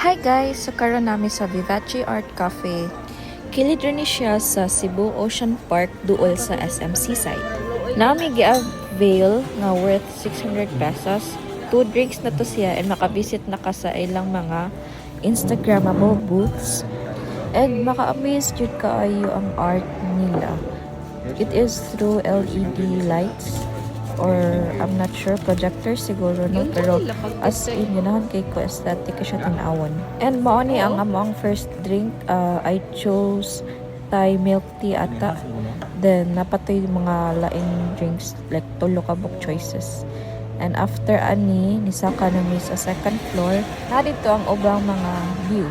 Hi guys! So karon nami sa Vivace Art Cafe. Kilid rin ni siya sa Cebu Ocean Park duol sa SM Seaside. Nami gi-avail nga worth 600 pesos. 2 drinks na to siya and makabisit na ka sa ilang mga Instagrammable booths. And maka-amaze jud kaayo ang art nila. It is through LED lights or I'm not sure, projector siguro no, pero as in ganahan kay ko aesthetic siya tanawon. And mao ni ang among first drink. I chose Thai milk tea ata, then napatoy mga laing drinks like tulo ka book choices. And after ani nisaka nami sa second floor, na dito ang ubang mga view.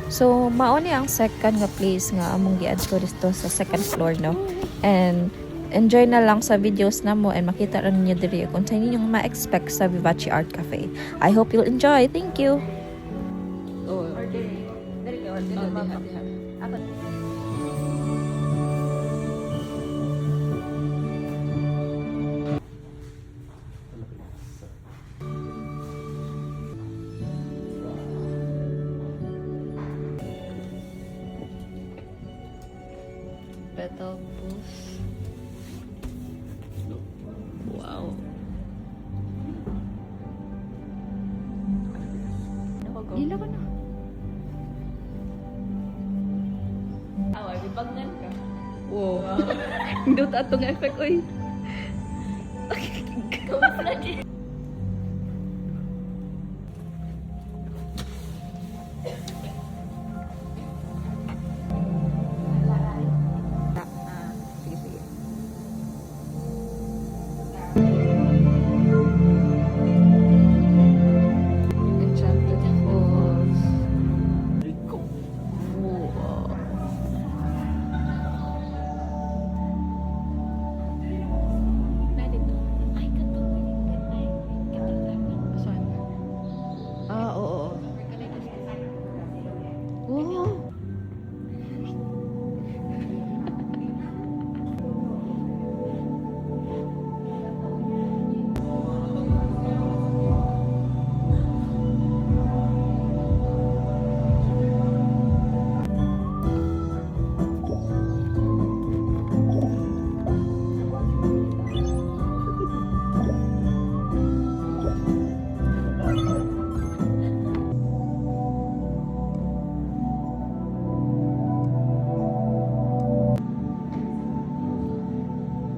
So mao ni ang second nga place nga among gi-adto dito sa second floor no. And enjoy na lang sa videos na mo and makita rin niyo diri kung sa inyong ma-expect sa Vivace Art Cafe. I hope you'll enjoy. Thank you! Petal booth. Wow. Dila ko na. Away, bibagnan ka. Wow. Hindi ito atong effect, oy. Camouflage.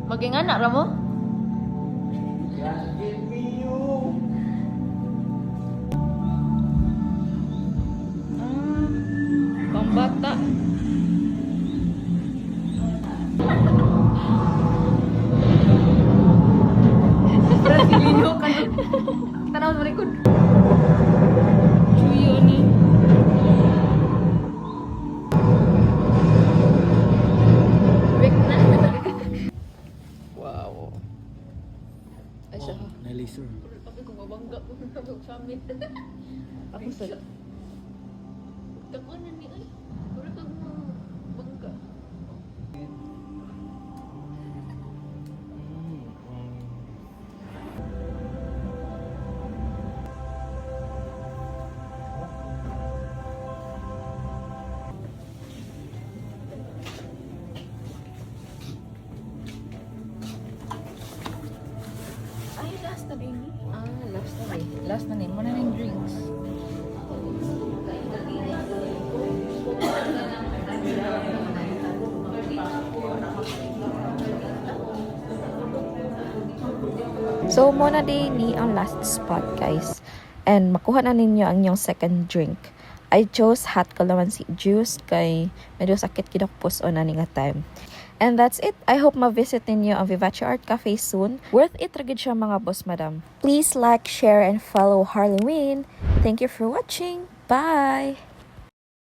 Maging anak ra mo? Pambata. Brasileño kan. Tanaw sa likod. Chuyo ni. Laser. Tapi kung mabangga ko na summit. Ako sa... Kakunan ni ay. Pura kang mabangga. Last na din ni. Last na rin. Last na rin. Muna na yung drinks. So, muna din ni ang last spot, guys. And makuha na ninyo ang inyong second drink. I chose hot calamansi juice kay medyo sakit kinakpos o na nga time. And that's it. I hope ma-visit ninyo ang Vivace Art Cafe soon. Worth it ragid siya mga boss madam. Please like, share, and follow Harley Win. Thank you for watching. Bye!